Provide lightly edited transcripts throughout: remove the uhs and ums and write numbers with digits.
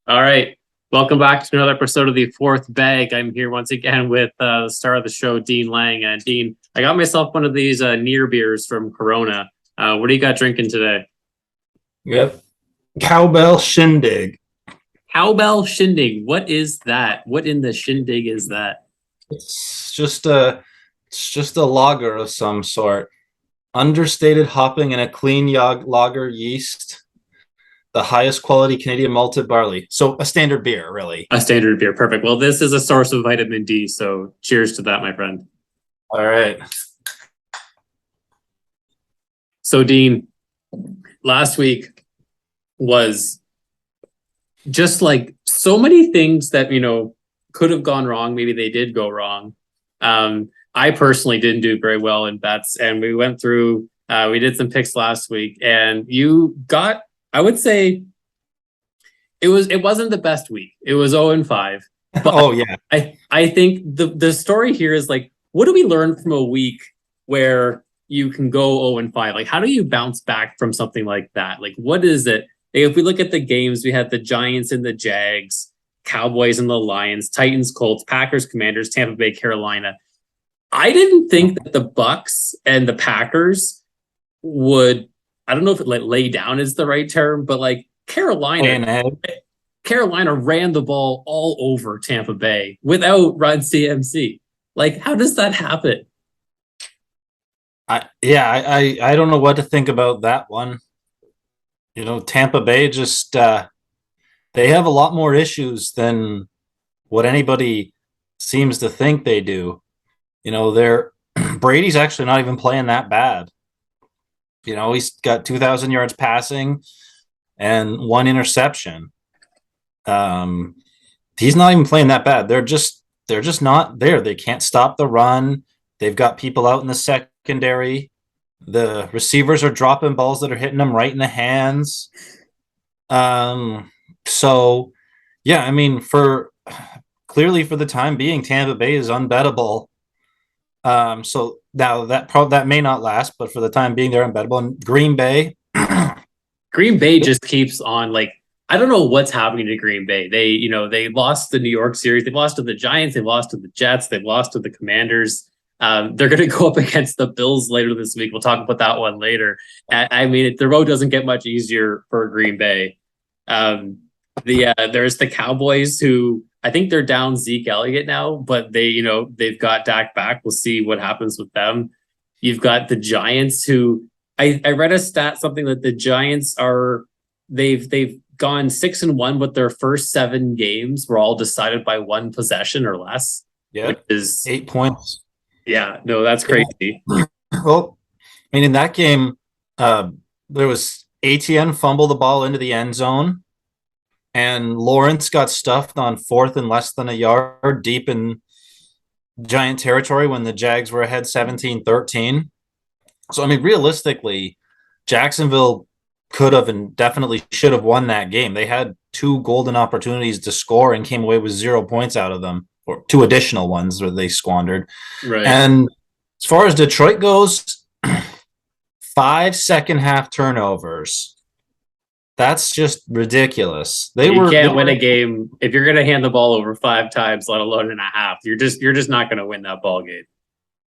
All right. Welcome back to another episode of the Fourth Bag. I'm here once again with the star of the show, Dean Lang. And Dean, I got myself one of these near beers from Corona. What do you got drinking today? Yep. Cowbell Shindig. Cowbell Shindig. What is that? What in the shindig is that? It's just a lager of some sort. Understated hopping and a clean lager yeast. The highest quality Canadian malted barley. So a standard beer, really. A standard beer. Perfect. Well, this is a source of vitamin D. So cheers to that, my friend. All right. So, Dean, last week was just like so many things that, could have gone wrong. Maybe they did go wrong. I personally didn't do very well in bets, and we went through, we did some picks last week, and you got, I would say it wasn't the best week. It was 0-5. But Oh yeah. I think the story here is like, what do we learn from a week where you can go 0-5? Like, how do you bounce back from something like that? Like, what is it? If we look at the games, we had the Giants and the Jags, Cowboys and the Lions, Titans, Colts, Packers, Commanders, Tampa Bay, Carolina. I didn't think that the Bucks and the Packers would, I don't know if it like lay down is the right term, but like Carolina ran the ball all over Tampa Bay without Run CMC. Like, how does that happen? I don't know what to think about that one. Tampa Bay just they have a lot more issues than what anybody seems to think they do. They're Brady's actually not even playing that bad. He's got 2,000 yards passing and one interception. He's not even playing that bad. They're just not there. They can't stop the run. They've got people out in the secondary. The receivers are dropping balls that are hitting them right in the hands. So yeah, I mean, clearly for the time being, Tampa Bay is unbettable. So now that may not last, but for the time being, they're unbettable. And Green Bay just keeps on like, I don't know what's happening to Green Bay. They lost the New York series. They've lost to the Giants. They've lost to the Jets. They've lost to the Commanders. They're going to go up against the Bills later this week. We'll talk about that one later. I mean, the road doesn't get much easier for Green Bay. There's the Cowboys, who I think they're down Zeke Elliott now, but they've got Dak back. We'll see what happens with them. You've got the Giants, who I read a stat, something that the Giants they've gone 6-1, but their first 7 games were all decided by one possession or less. Yeah, which is 8 points. Yeah, no, that's crazy. Well, I mean, in that game, there was ATN fumble the ball into the end zone, and Lawrence got stuffed on 4th and less than a yard deep in Giant territory when the Jags were ahead 17-13. So, I mean, realistically, Jacksonville could have and definitely should have won that game. They had 2 golden opportunities to score and came away with 0 points out of them, or 2 additional ones where they squandered. Right. And as far as Detroit goes, 5 second half turnovers. That's just ridiculous. You can't win a game if you're going to hand the ball over 5 times, let alone in a half. You're just not going to win that ball game.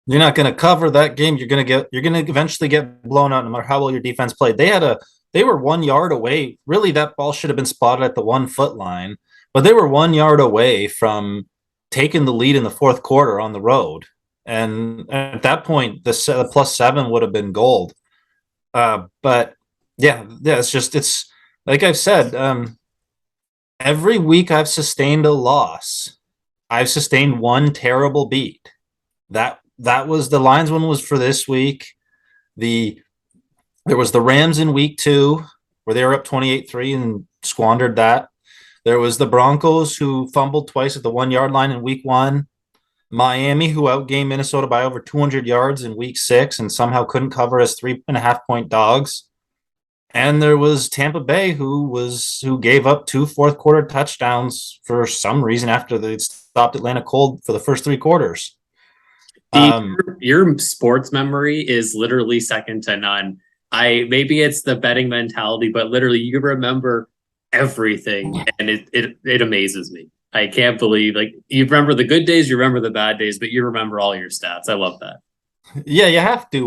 You're not going to cover that game. You're going to eventually get blown out no matter how well your defense played. They were 1 yard away. Really, that ball should have been spotted at the 1 foot line, but they were 1 yard away from taking the lead in the 4th quarter on the road. And at that point, the +7 would have been gold. But yeah, it's like I've said, every week I've sustained a loss. I've sustained one terrible beat. That was the Lions one was for this week. There was the Rams in week 2 where they were up 28-3 and squandered that. There was the Broncos, who fumbled twice at the 1 yard line in week 1. Miami, who outgained Minnesota by over 200 yards in week 6 and somehow couldn't cover as 3.5 point dogs. And there was Tampa Bay, who gave up 2 4th quarter touchdowns for some reason after they stopped Atlanta cold for the first 3 quarters. Your sports memory is literally second to none. Maybe it's the betting mentality, but literally you remember everything, and it amazes me. I can't believe like you remember the good days, you remember the bad days, but you remember all your stats. I love that. Yeah, you have to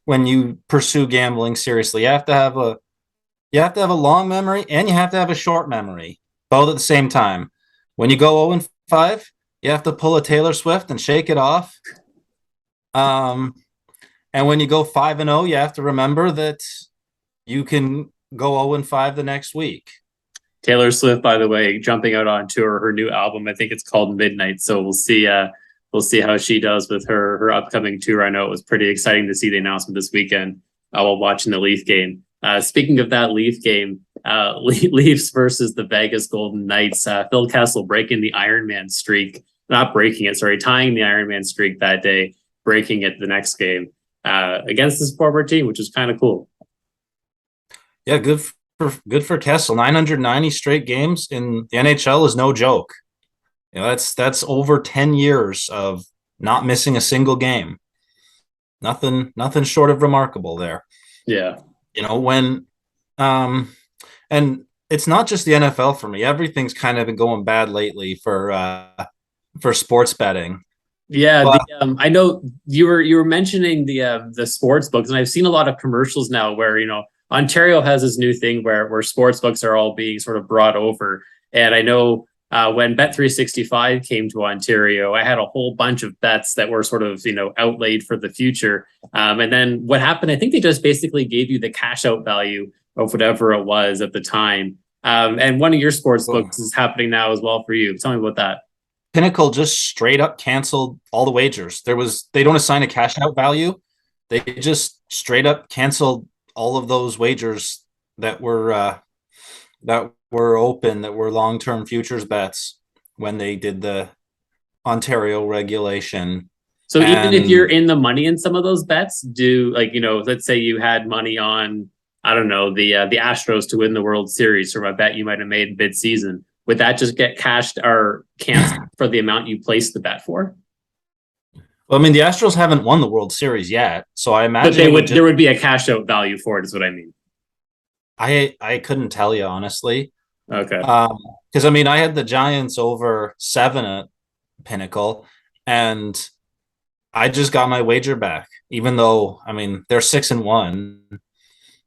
when you pursue gambling seriously. You have to have a long memory and you have to have a short memory, both at the same time. When you go 0-5, you have to pull a Taylor Swift and shake it off. Um, and when you go 5-0, you have to remember that you can go 0-5 the next week. Taylor Swift, by the way, jumping out on tour, her new album, I think it's called Midnight. So we'll see how she does with her upcoming tour. I know it was pretty exciting to see the announcement this weekend while watching the Leaf game. Speaking of that Leaf game, Leafs versus the Vegas Golden Knights. Phil Kessel breaking the Ironman streak, not breaking it, sorry, tying the Ironman streak that day, breaking it the next game against this former team, which is kind of cool. Yeah, good for Kessel. 990 straight games in the NHL is no joke. That's over 10 years of not missing a single game. Nothing short of remarkable there. Yeah. When and it's not just the NFL for me. Everything's kind of been going bad lately for sports betting. Yeah, But I know you were mentioning the sports books, and I've seen a lot of commercials now where Ontario has this new thing where sports books are all being sort of brought over, and I know when Bet365 came to Ontario, I had a whole bunch of bets that were sort of outlaid for the future, and then what happened? I think they just basically gave you the cash out value of whatever it was at the time, and one of your sports books is happening now as well for you. Tell me about that. Pinnacle just straight up canceled all the wagers. They don't assign a cash out value. They just straight up canceled all of those wagers that were open, that were long-term futures bets when they did the Ontario regulation. So even if you're in the money in some of those bets, let's say you had money on, I don't know, the Astros to win the World Series from a bet you might have made mid-season, would that just get cashed or canceled for the amount you placed the bet for? Well, I mean, the Astros haven't won the World Series yet, so I imagine there would be a cash out value for it, is what I mean. I couldn't tell you honestly. Okay. Because I mean, I had the Giants over 7 at Pinnacle, and I just got my wager back, even though I mean they're 6-1,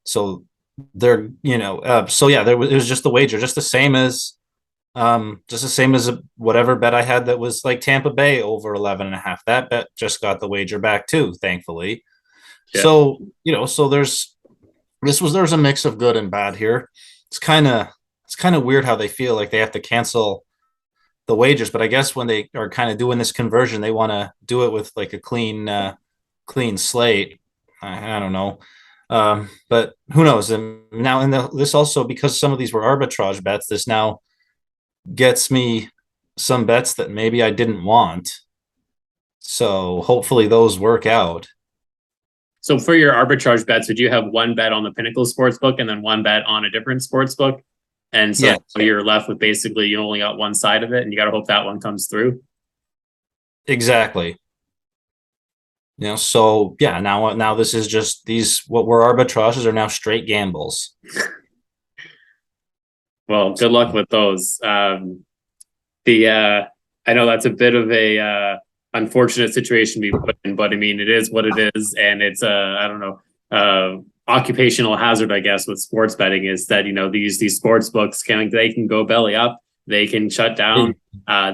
so they're so yeah, it was just the wager, just the same as whatever bet I had that was like Tampa Bay over 11.5. That bet just got the wager back too, thankfully. Yeah. So there's a mix of good and bad here. It's kind of weird how they feel like they have to cancel the wagers, but I guess when they are kind of doing this conversion, they want to do it with like a clean slate. I don't know. But who knows? And now this also, because some of these were arbitrage bets, this now gets me some bets that maybe I didn't want. So hopefully those work out. So for your arbitrage bets, would you have one bet on the Pinnacle Sportsbook and then one bet on a different sportsbook? And so you're left with basically you only got one side of it, and you got to hope that one comes through. Exactly. So yeah, now this is just what were arbitrages are now straight gambles. Well, good luck with those. I know that's a bit of a unfortunate situation to be put in, but I mean, it is what it is, and it's I don't know, occupational hazard, I guess, with sports betting is that these sports books can go belly up, they can shut down,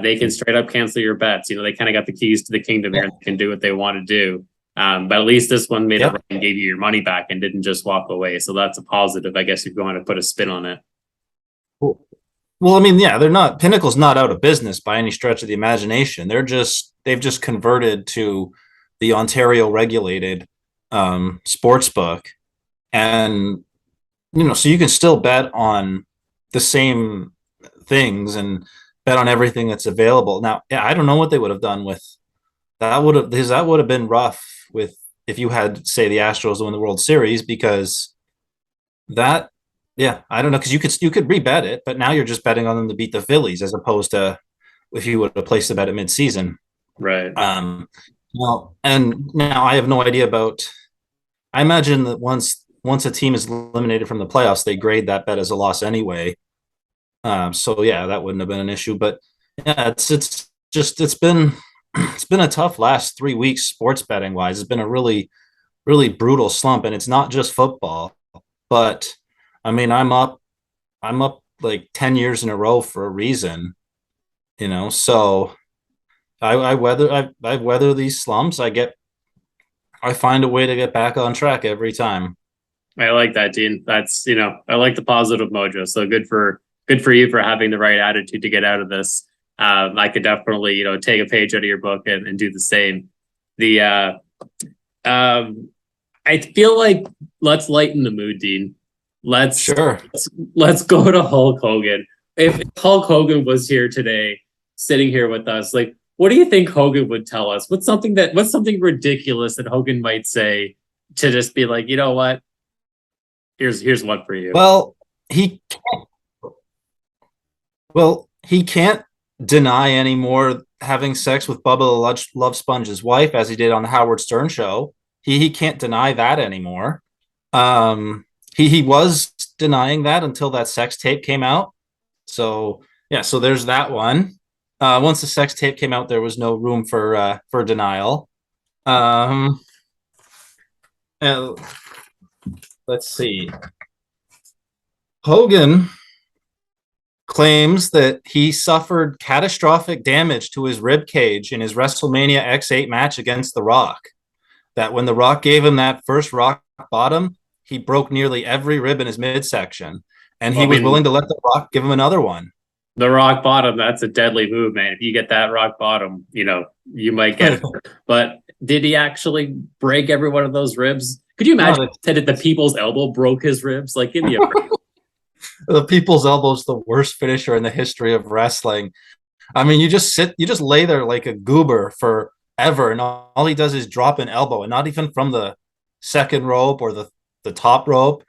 they can straight up cancel your bets. They kind of got the keys to the kingdom here, and they can do what they want to do. But at least this one made it right and gave you your money back and didn't just walk away. So that's a positive, I guess, if you want to put a spin on it. Well, I mean, yeah, they're not. Pinnacle's not out of business by any stretch of the imagination. They've just converted to the Ontario regulated sports book, and so you can still bet on the same things and bet on everything that's available. Now, yeah, I don't know what they would have done with that. That would have been rough if you had, say, the Astros win the World Series, because that. Yeah, I don't know, because you could rebet it, but now you're just betting on them to beat the Phillies as opposed to if you would have placed the bet at midseason. Right. Well, and now I have no idea about. I imagine that once once a team is eliminated from the playoffs, they grade that bet as a loss anyway. So yeah, that wouldn't have been an issue. But yeah, it's been it's been a tough last 3 weeks sports betting wise. It's been a really brutal slump, and it's not just football. But I mean, I'm up like 10 years in a row for a reason, So I weather these slumps. I find a way to get back on track every time. I like that, Dean. That's I like the positive mojo. So good for you for having the right attitude to get out of this. I could definitely take a page out of your book and do the same. The I feel like let's lighten the mood, Dean. Let's Sure. let's go to Hulk Hogan. If Hulk Hogan was here today, sitting here with us, like, what do you think Hogan would tell us? What's something ridiculous that Hogan might say to just be like, you know what? Here's one for you. He can't deny anymore having sex with Bubba the Love Sponge's wife as he did on the Howard Stern show. He can't deny that anymore. He was denying that until that sex tape came out. So yeah, so there's that one. Once the sex tape came out, there was no room for denial. Let's see. Hogan claims that he suffered catastrophic damage to his rib cage in his WrestleMania X8 match against The Rock. That when The Rock gave him that first rock bottom, he broke nearly every rib in his midsection, and he was willing to let The Rock give him another one. The rock bottom, that's a deadly move, man. If you get that rock bottom, you might get it. But did he actually break every one of those ribs? Could you imagine that the people's elbow broke his ribs? Like, give me a break. The people's elbow is the worst finisher in the history of wrestling. I mean, you just lay there like a goober forever, and all he does is drop an elbow, and not even from the second rope or the top rope.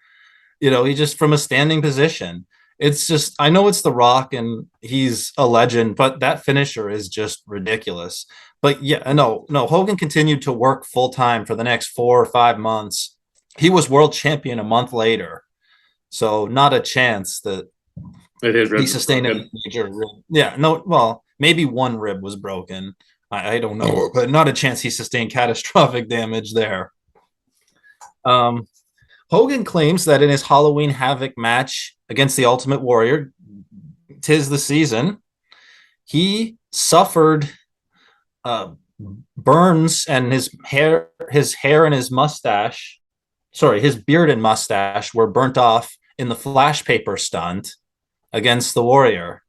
He just from a standing position. It's just, I know it's The Rock and he's a legend, but that finisher is just ridiculous. But yeah, no, Hogan continued to work full time for the next 4 or 5 months. He was world champion a month later. So not a chance that he sustained a major rib. Yeah, no, well, maybe one rib was broken. I don't know, but not a chance he sustained catastrophic damage there. Hogan claims that in his Halloween Havoc match against the Ultimate Warrior, 'tis the season, he suffered burns, and his hair and his mustache, his beard and mustache were burnt off in the flash paper stunt against the Warrior.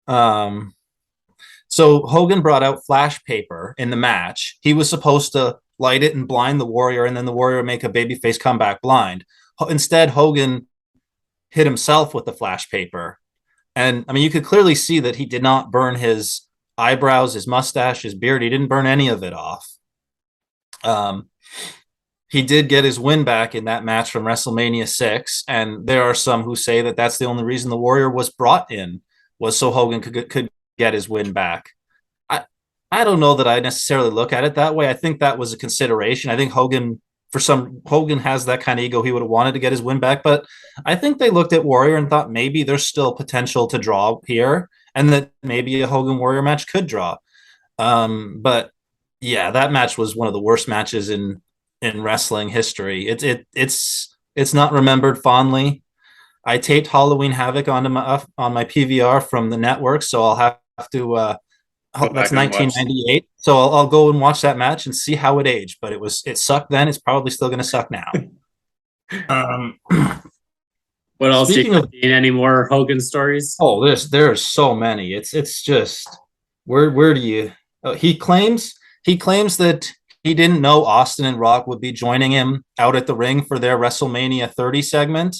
So Hogan brought out flash paper in the match. He was supposed to light it and blind the Warrior, and then the Warrior would make a babyface comeback blind. Instead, Hogan hit himself with the flash paper. And I mean, you could clearly see that he did not burn his eyebrows, his mustache, his beard. He didn't burn any of it off. He did get his win back in that match from WrestleMania 6. And there are some who say that that's the only reason the Warrior was brought in, was so Hogan could get his win back. I don't know that I necessarily look at it that way. I think that was a consideration. I think Hogan has that kind of ego. He would have wanted to get his win back, but I think they looked at Warrior and thought maybe there's still potential to draw here, and that maybe a Hogan Warrior match could draw. But yeah, that match was one of the worst matches in wrestling history. It's not remembered fondly. I taped Halloween Havoc on my PVR from the network, so I'll have to. That's 1998. So I'll go and watch that match and see how it aged. But it sucked then. It's probably still going to suck now. What else? Any more Hogan stories? Oh, there's so many. It's just where do you? He claims that he didn't know Austin and Rock would be joining him out at the ring for their WrestleMania 30 segment,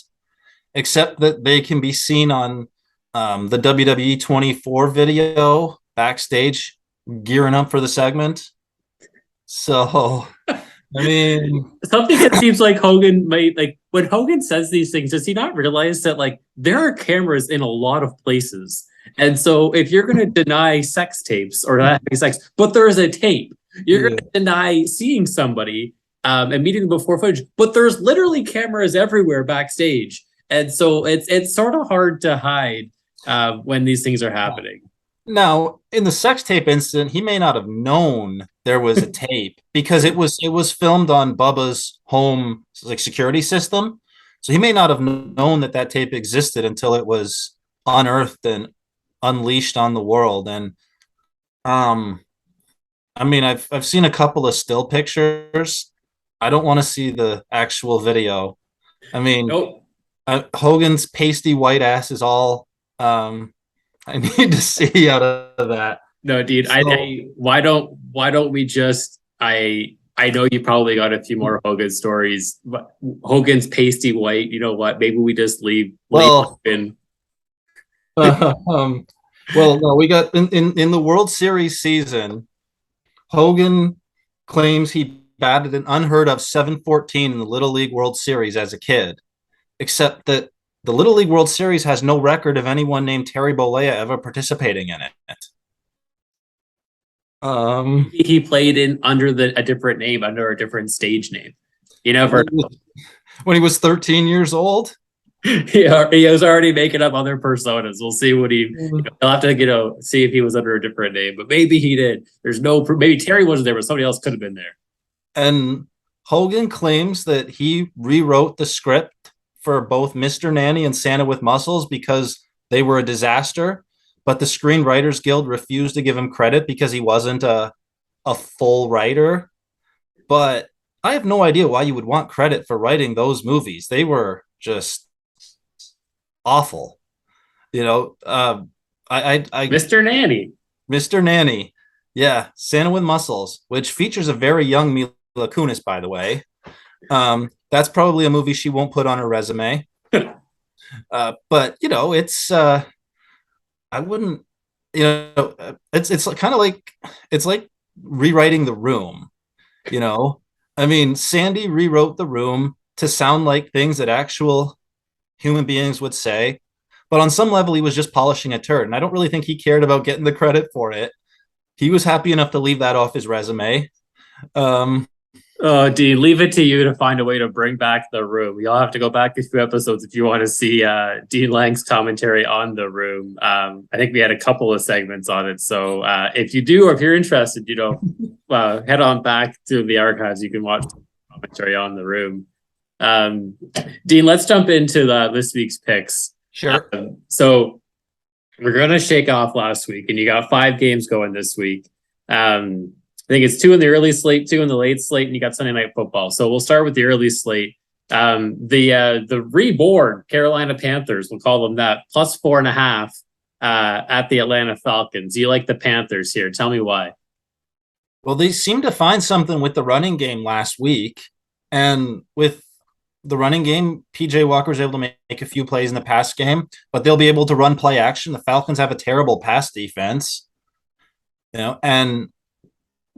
except that they can be seen on the WWE 24 video backstage gearing up for the segment. So I mean, something that seems like Hogan might, like, when Hogan says these things, does he not realize that like there are cameras in a lot of places? And so if you're going to deny sex tapes or not having sex, but there is a tape, you're going to deny seeing somebody and meeting them before footage. But there's literally cameras everywhere backstage, and so it's sort of hard to hide when these things are happening. Now, in the sex tape incident, he may not have known there was a tape because it was filmed on Bubba's home like security system. So he may not have known that that tape existed until it was unearthed and unleashed on the world. And I mean, I've seen a couple of still pictures. I don't want to see the actual video. I mean, Nope. Hogan's pasty white ass is all I need to see out of that. No, dude. So, Why don't we just I know you probably got a few more Hogan stories. But Hogan's pasty white. You know what? Maybe we just leave well, Hogan. well, no, we got in the World Series season, Hogan claims he batted an unheard of 714 in the Little League World Series as a kid, except that the Little League World Series has no record of anyone named Terry Bollea ever participating in it. He played in under a different name, under a different stage name. You never know. When he was 13 years old. He was already making up other personas. We'll see what he'll have to see if he was under a different name, but maybe he did. There's no maybe Terry wasn't there, but somebody else could have been there. And Hogan claims that he rewrote the script for both Mr. Nanny and Santa with Muscles because they were a disaster, but the Screenwriters Guild refused to give him credit because he wasn't a full writer. But I have no idea why you would want credit for writing those movies. They were just awful. Mr. Nanny. Mr. Nanny. Yeah, Santa with Muscles, which features a very young Mila Kunis, by the way. That's probably a movie she won't put on her resume. But it's I wouldn't. It's kind of like it's like rewriting The Room. I mean, Sandy rewrote The Room to sound like things that actual human beings would say, but on some level, he was just polishing a turd, and I don't really think he cared about getting the credit for it. He was happy enough to leave that off his resume. Oh, Dean, leave it to you to find a way to bring back The Room. You'll have to go back a few episodes if you want to see Dean Lang's commentary on The Room. I think we had a couple of segments on it. So if you do, or if you're interested, head on back to the archives. You can watch the commentary on The Room. Dean, let's jump into this week's picks. Sure. So we're going to shake off last week, and you got 5 games going this week. I think it's 2 in the early slate, 2 in the late slate, and you got Sunday Night Football. So we'll start with the early slate. The reborn Carolina Panthers, we'll call them that, plus 4.5 at the Atlanta Falcons. You like the Panthers here? Tell me why. Well, they seemed to find something with the running game last week, and with the running game, PJ Walker was able to make a few plays in the pass game, but they'll be able to run play action. The Falcons have a terrible pass defense, and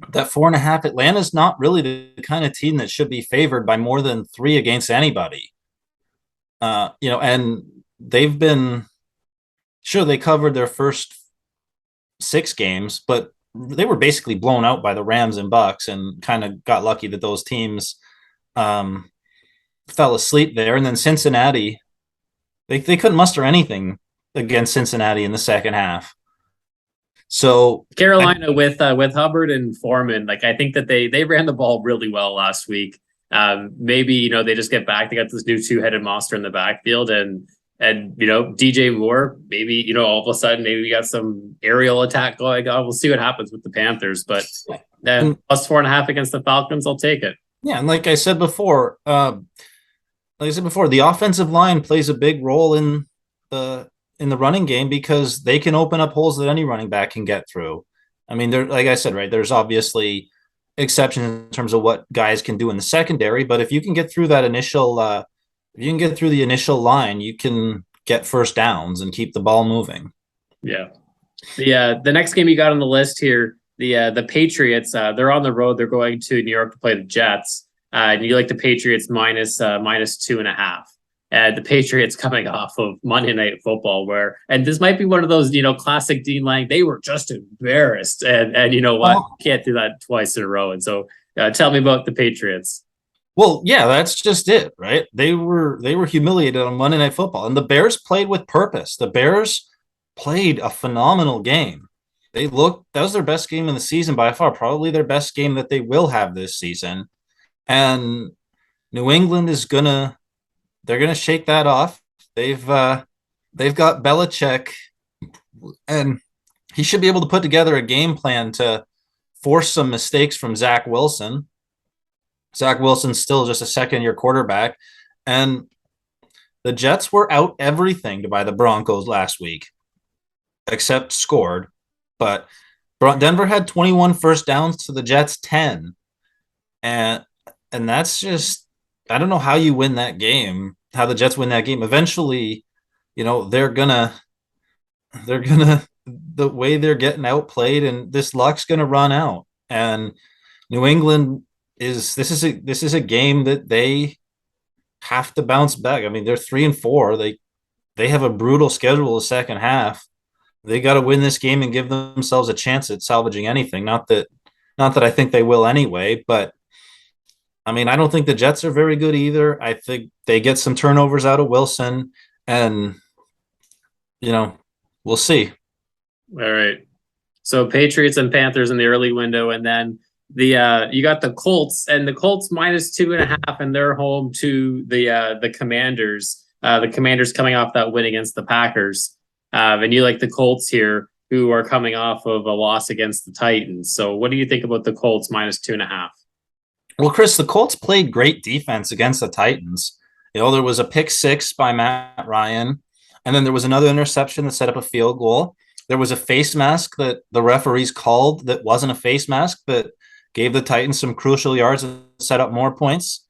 that 4.5, Atlanta's not really the kind of team that should be favored by more than 3 against anybody. And they've been sure they covered their first 6 games, but they were basically blown out by the Rams and Bucks, and kind of got lucky that those teams fell asleep there. And then Cincinnati, they couldn't muster anything against Cincinnati in the second half. So Carolina with Hubbard and Foreman, I think that they ran the ball really well last week. Maybe they just get back. They got this new 2-headed monster in the backfield, and DJ Moore. Maybe all of a sudden maybe we got some aerial attack going on. We'll see what happens with the Panthers, but then plus 4.5 against the Falcons, I'll take it. Yeah, and like I said before, the offensive line plays a big role in the running game because they can open up holes that any running back can get through. I mean, like I said, right, there's obviously exceptions in terms of what guys can do in the secondary, but if you can get through that initial, if you can get through the initial line, you can get first downs and keep the ball moving. Yeah. The next game you got on the list here, the Patriots, they're on the road. They're going to New York to play the Jets. And you like the Patriots minus 2.5. And the Patriots coming off of Monday Night Football, and this might be one of those, classic Dean Lang. They were just embarrassed, and you know what? Can't do that twice in a row. And so, tell me about the Patriots. Well, yeah, that's just it, right? They were humiliated on Monday Night Football, and the Bears played with purpose. The Bears played a phenomenal game. That was their best game in the season by far, probably their best game that they will have this season. And New England is they're gonna shake that off. They've got Belichick, and he should be able to put together a game plan to force some mistakes from Zach Wilson. Zach Wilson's still just a second year quarterback. And the Jets were out everything by the Broncos last week, except scored. But Denver had 21 first downs to the Jets 10. And and that's just, I don't know how you win that game, how the Jets win that game. Eventually, they're gonna the way they're getting outplayed, and this luck's gonna run out. And New England this is a game that they have to bounce back. I mean, they're 3-4. They have a brutal schedule the second half. They got to win this game and give themselves a chance at salvaging anything. Not that I think they will anyway, but I mean, I don't think the Jets are very good either. I think they get some turnovers out of Wilson, and you know, we'll see. All right. So Patriots and Panthers in the early window, and then the you got the Colts, and the Colts -2.5, and they're home to the Commanders. The Commanders coming off that win against the Packers. And you like the Colts here, who are coming off of a loss against the Titans. So what do you think about the Colts -2.5? Well, Chris, the Colts played great defense against the Titans. There was a pick six by Matt Ryan, and then there was another interception that set up a field goal. There was a face mask that the referees called that wasn't a face mask, but gave the Titans some crucial yards and set up more points.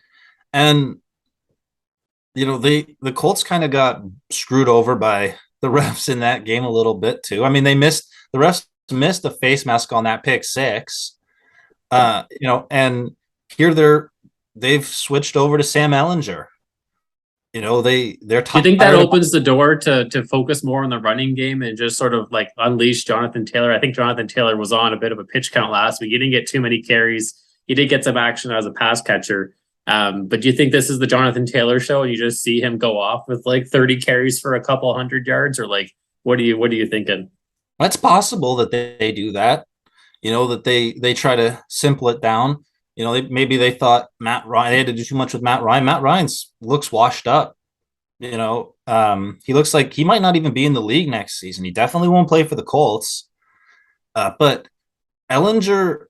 And the Colts kind of got screwed over by the refs in that game a little bit too. I mean, the refs missed a face mask on that pick six. And here they've switched over to Sam Ellinger. They're Do you think that opens the door to focus more on the running game and just sort of like unleash Jonathan Taylor? I think Jonathan Taylor was on a bit of a pitch count last week. He didn't get too many carries. He did get some action as a pass catcher. But do you think this is the Jonathan Taylor show and you just see him go off with like 30 carries for a couple hundred yards? Or like, what are you thinking? It's possible that they do that. That they try to simple it down. Maybe they thought Matt Ryan, they had to do too much with Matt Ryan. Matt Ryan looks washed up. He looks like he might not even be in the league next season. He definitely won't play for the Colts. But Ellinger,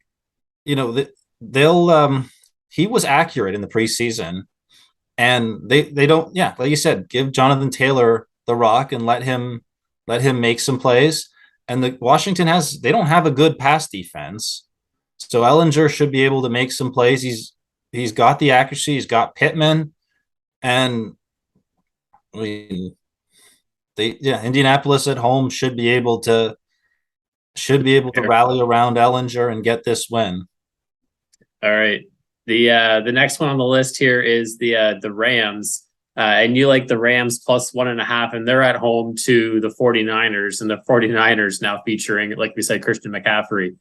they'll he was accurate in the preseason, and they don't, yeah, like you said, give Jonathan Taylor the rock and let him make some plays. And they don't have a good pass defense. So Ellinger should be able to make some plays. He's got the accuracy, he's got Pittman, and I mean, Indianapolis at home should be able to rally around Ellinger and get this win. All right. The next one on the list here is the Rams. And you like the Rams +1.5, and they're at home to the 49ers, and the 49ers now featuring, like we said, Christian McCaffrey.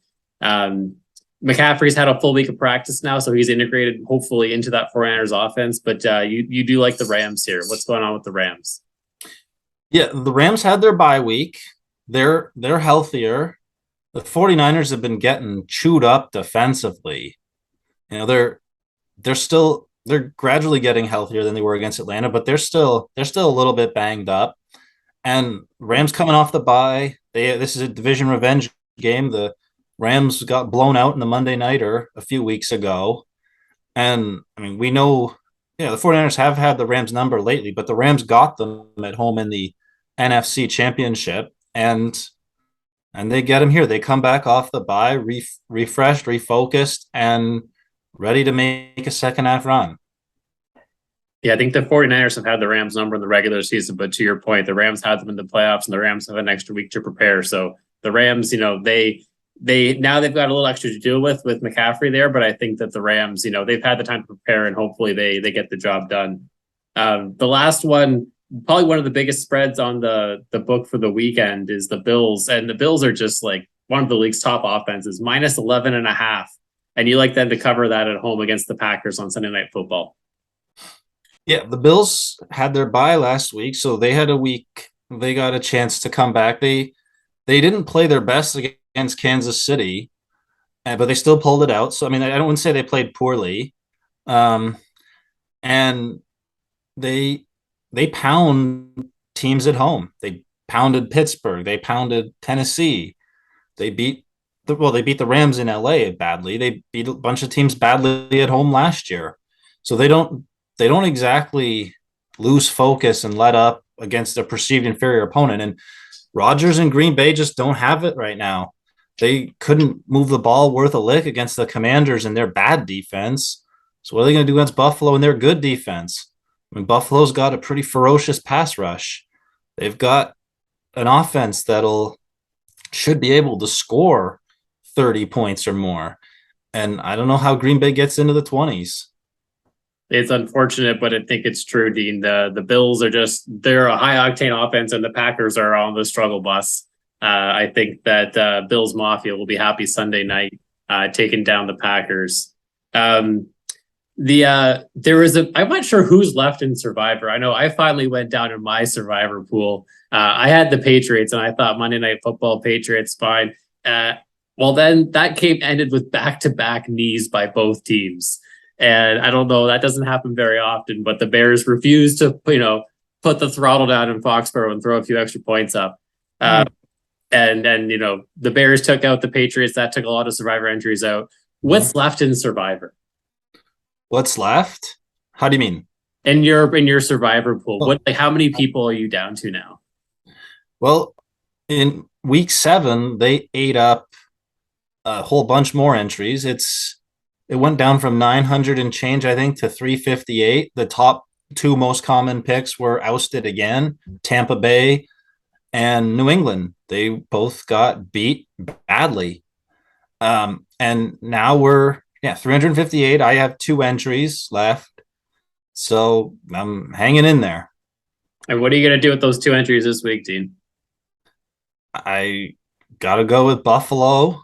McCaffrey's had a full week of practice now, so he's integrated hopefully into that 49ers offense. But you do like the Rams here. What's going on with the Rams? Yeah, the Rams had their bye week. They're healthier. The 49ers have been getting chewed up defensively. They're gradually getting healthier than they were against Atlanta, but they're still a little bit banged up. And Rams coming off the bye, this is a division revenge game. The Rams got blown out in the Monday Nighter a few weeks ago. And I mean, we know, the 49ers have had the Rams number lately, but the Rams got them at home in the NFC Championship, and they get them here. They come back off the bye, refreshed, refocused, and ready to make a second half run. Yeah, I think the 49ers have had the Rams number in the regular season, but to your point, the Rams had them in the playoffs, and the Rams have an extra week to prepare. So the Rams, now they've got a little extra to deal with McCaffrey there, but I think that the Rams, they've had the time to prepare, and hopefully they get the job done. The last one, probably one of the biggest spreads on the book for the weekend, is the Bills, and the Bills are just like one of the league's top offenses, -11.5. and you like them to cover that at home against the Packers on Sunday Night Football. Yeah, the Bills had their bye last week, so they had a week. They got a chance to come back. They didn't play their best against Kansas City, but they still pulled it out. So I mean, I don't want to say they played poorly. Um, and they they pound teams at home. They pounded Pittsburgh. They pounded Tennessee. They beat they beat the Rams in LA badly. They beat a bunch of teams badly at home last year. So they don't exactly lose focus and let up against a perceived inferior opponent. And Rodgers and Green Bay just don't have it right now. They couldn't move the ball worth a lick against the Commanders and their bad defense. So what are they going to do against Buffalo and their good defense? I mean, Buffalo's got a pretty ferocious pass rush. They've got an offense that'll should be able to score 30 points or more. And I don't know how Green Bay gets into the 20s. It's unfortunate, but I think it's true, Dean. The Bills are they're a high octane offense, and the Packers are on the struggle bus. I think that Bills Mafia will be happy Sunday night taking down the Packers. There was I'm not sure who's left in Survivor. I know I finally went down in my Survivor pool. I had the Patriots, and I thought Monday Night Football Patriots fine. Well, then that game ended with back-to-back knees by both teams. And I don't know, that doesn't happen very often, but the Bears refused to, put the throttle down in Foxborough and throw a few extra points up. And the Bears took out the Patriots. That took a lot of Survivor entries out. What's left in Survivor? What's left? How do you mean? In your Survivor pool, how many people are you down to now? Well, in week 7, they ate up a whole bunch more entries. It went down from 900 and change, I think, to 358. The top 2 most common picks were ousted again, Tampa Bay and New England. They both got beat badly. And now we're 358. I have 2 entries left. So I'm hanging in there. And what are you going to do with those 2 entries this week, Dean? I got to go with Buffalo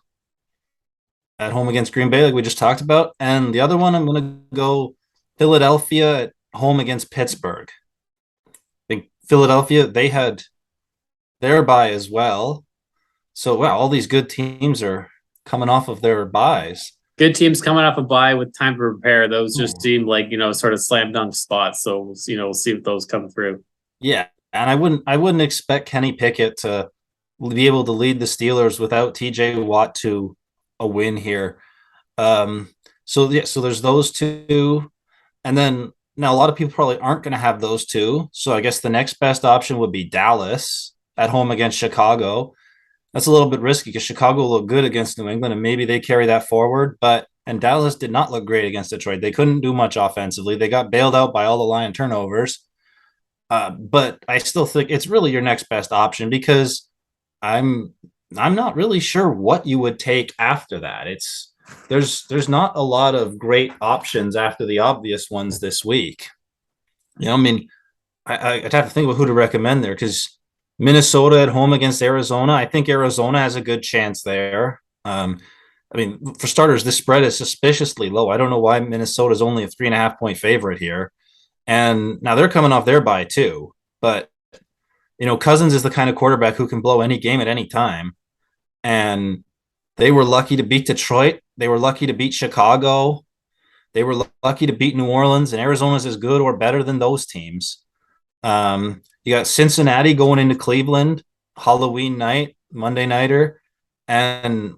at home against Green Bay, like we just talked about. And the other one, I'm going to go Philadelphia at home against Pittsburgh. I think Philadelphia, they had their bye as well. So, wow, all these good teams are coming off of their byes. Good teams coming off a bye with time to prepare. Those just seem like, sort of slam dunk spots. So, we'll see if those come through. Yeah. And I wouldn't expect Kenny Pickett to be able to lead the Steelers without TJ Watt to a win here. So there's those 2. And then now a lot of people probably aren't going to have those 2. So I guess the next best option would be Dallas at home against Chicago. That's a little bit risky because Chicago looked good against New England and maybe they carry that forward. And Dallas did not look great against Detroit. They couldn't do much offensively. They got bailed out by all the Lion turnovers. But I still think it's really your next best option because I'm not really sure what you would take after that. There's not a lot of great options after the obvious ones this week. I mean, I'd have to think about who to recommend there because Minnesota at home against Arizona. I think Arizona has a good chance there. I mean, for starters, this spread is suspiciously low. I don't know why Minnesota is only a 3.5 point favorite here. And now they're coming off their bye too. But, Cousins is the kind of quarterback who can blow any game at any time. And they were lucky to beat Detroit. They were lucky to beat Chicago. They were lucky to beat New Orleans. And Arizona's as good or better than those teams. You got Cincinnati going into Cleveland, Halloween night, Monday nighter. And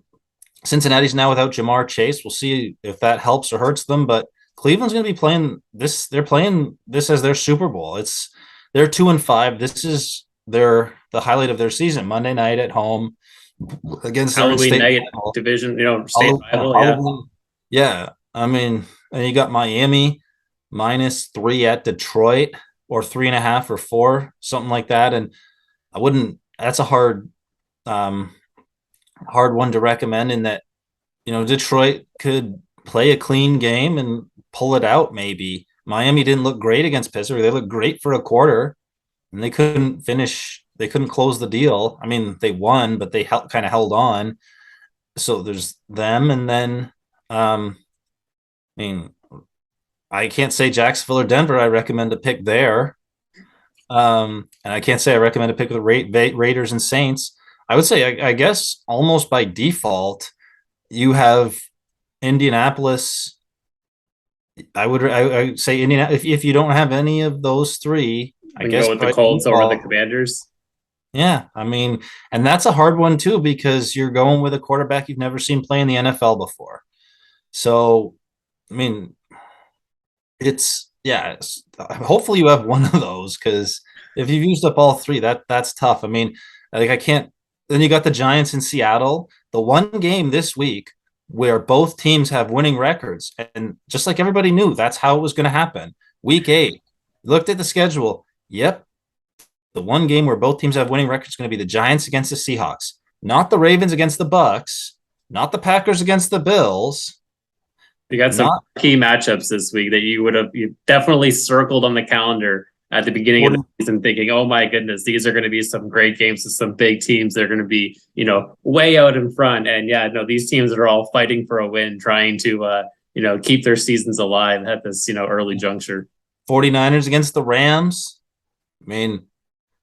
Cincinnati's now without Jamar Chase. We'll see if that helps or hurts them. But Cleveland's going to be playing this. They're playing this as their Super Bowl. They're 2-5. This is the highlight of their season. Monday night at home against Halloween night division, state rival. Yeah. I mean, and you got Miami -3 at Detroit or 3.5 or 4, something like that. And that's a hard one to recommend in that, Detroit could play a clean game and pull it out. Maybe Miami didn't look great against Pittsburgh. They looked great for a quarter and they couldn't finish. They couldn't close the deal. I mean, they won, but they kind of held on. So there's them. And then I mean, I can't say Jacksonville or Denver. I recommend a pick there. And I can't say I recommend a pick with the Raiders and Saints. I would say, I guess, almost by default, you have Indianapolis. I would say Indiana. If you don't have any of those three, I We can go guess with the by Colts over the default, Commanders. yeah. I mean, and that's a hard one too because you're going with a quarterback you've never seen play in the NFL before. So, I mean, it's yeah. Hopefully, you have one of those because if you've used up all three, that's tough. I mean, like I can't. Then you got the Giants in Seattle. The one game this week where both teams have winning records, and just like everybody knew, that's how it was going to happen. Week 8, looked at the schedule. Yep, the one game where both teams have winning records is going to be the Giants against the Seahawks, not the Ravens against the Bucks, not the Packers against the Bills, You got some not key matchups this week that you definitely circled on the calendar at the beginning of the 40, season, thinking, "Oh my goodness, these are going to be some great games with some big teams. They're going to be, way out in front." And yeah, no, these teams are all fighting for a win, trying to, keep their seasons alive at this, early juncture. 49ers against the Rams. I mean,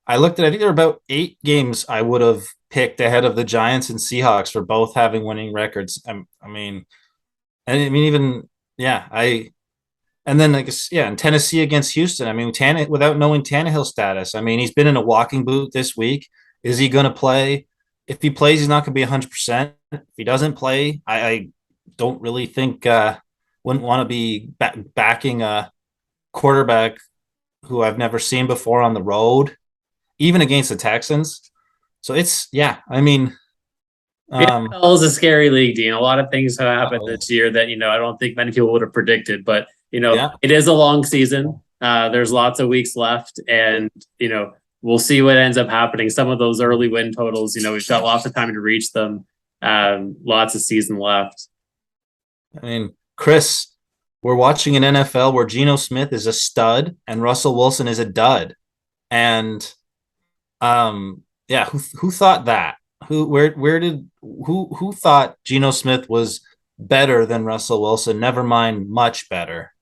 I think there were about 8 games I would have picked ahead of the Giants and Seahawks for both having winning records. Even, yeah, and then I guess, yeah, and Tennessee against Houston. I mean, without knowing Tannehill's status, I mean, he's been in a walking boot this week. Is he going to play? If he plays, he's not going to be 100%. If he doesn't play, I don't really think, wouldn't want to be backing a quarterback who I've never seen before on the road, even against the Texans. So it's, yeah, I mean, The um, NFL is a scary league, Dean. A lot of things have happened uh-oh. this year that, I don't think many people would have predicted, but, Yeah. it is a long season. There's lots of weeks left and, we'll see what ends up happening. Some of those early win totals, we've got lots of time to reach them. Lots of season left. I mean, Chris, we're watching an NFL where Geno Smith is a stud and Russell Wilson is a dud. And yeah, who thought that? Who thought Geno Smith was better than Russell Wilson? Never mind, much better.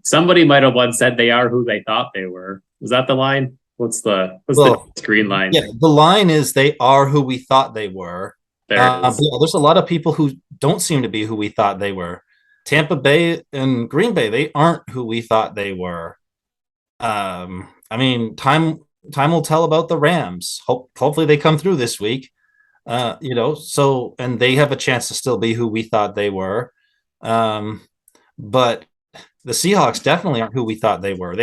Somebody might have once said they are who they thought they were. Was that the line? What's the screen line? Yeah, the line is they are who we thought they were. There it is. Yeah, there's a lot of people who don't seem to be who we thought they were. Tampa Bay and Green Bay, they aren't who we thought they were. I mean, time will tell about the Rams. Hopefully they come through this week. So and they have a chance to still be who we thought they were. But the Seahawks definitely aren't who we thought they were.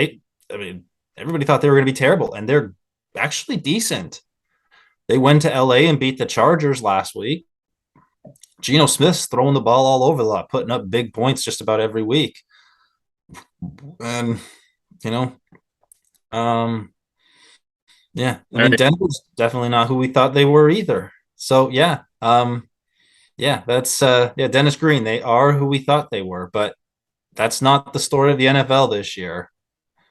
Everybody thought they were going to be terrible, and they're actually decent. They went to LA and beat the Chargers last week. Geno Smith's throwing the ball all over the lot, putting up big points just about every week. And, you know, yeah, I mean, Denver's definitely not who we thought they were either. So, yeah, that's Dennis Green. They are who we thought they were, but that's not the story of the NFL this year.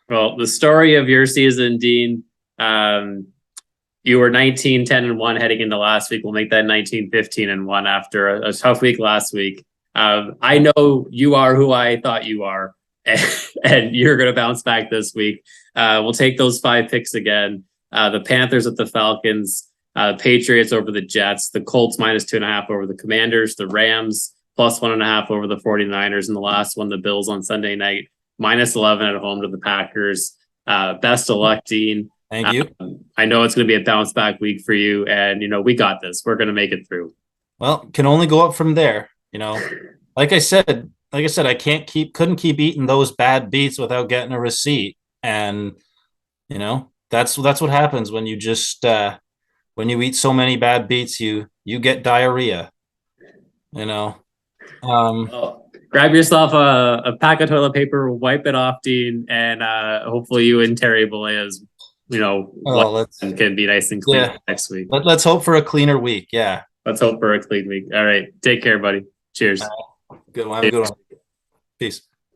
Well, the story of your season, Dean, you were 19-10-1 heading into last week. We'll make that 19-15-1 after a tough week last week. I know you are who I thought you are, and you're going to bounce back this week. We'll take those 5 picks again. The Panthers at the Falcons, Patriots over the Jets, the Colts -2.5 over the Commanders, the Rams +1.5 over the 49ers, and the last one, the Bills on Sunday night, -11 at home to the Packers. Best of luck, Dean. Thank you. I know it's going to be a bounce back week for you, and we got this. We're going to make it through. Well, can only go up from there. Like I said, I couldn't keep eating those bad beats without getting a receipt, and that's what happens when you just when you eat so many bad beats, you get diarrhea. Grab yourself a pack of toilet paper, wipe it off, Dean, and hopefully you and Terry Bollea can be nice and clean next week. Let's hope for a cleaner week. Yeah. Let's hope for a clean week. All right. Take care, buddy. Cheers. Good one. Have a good one. Peace.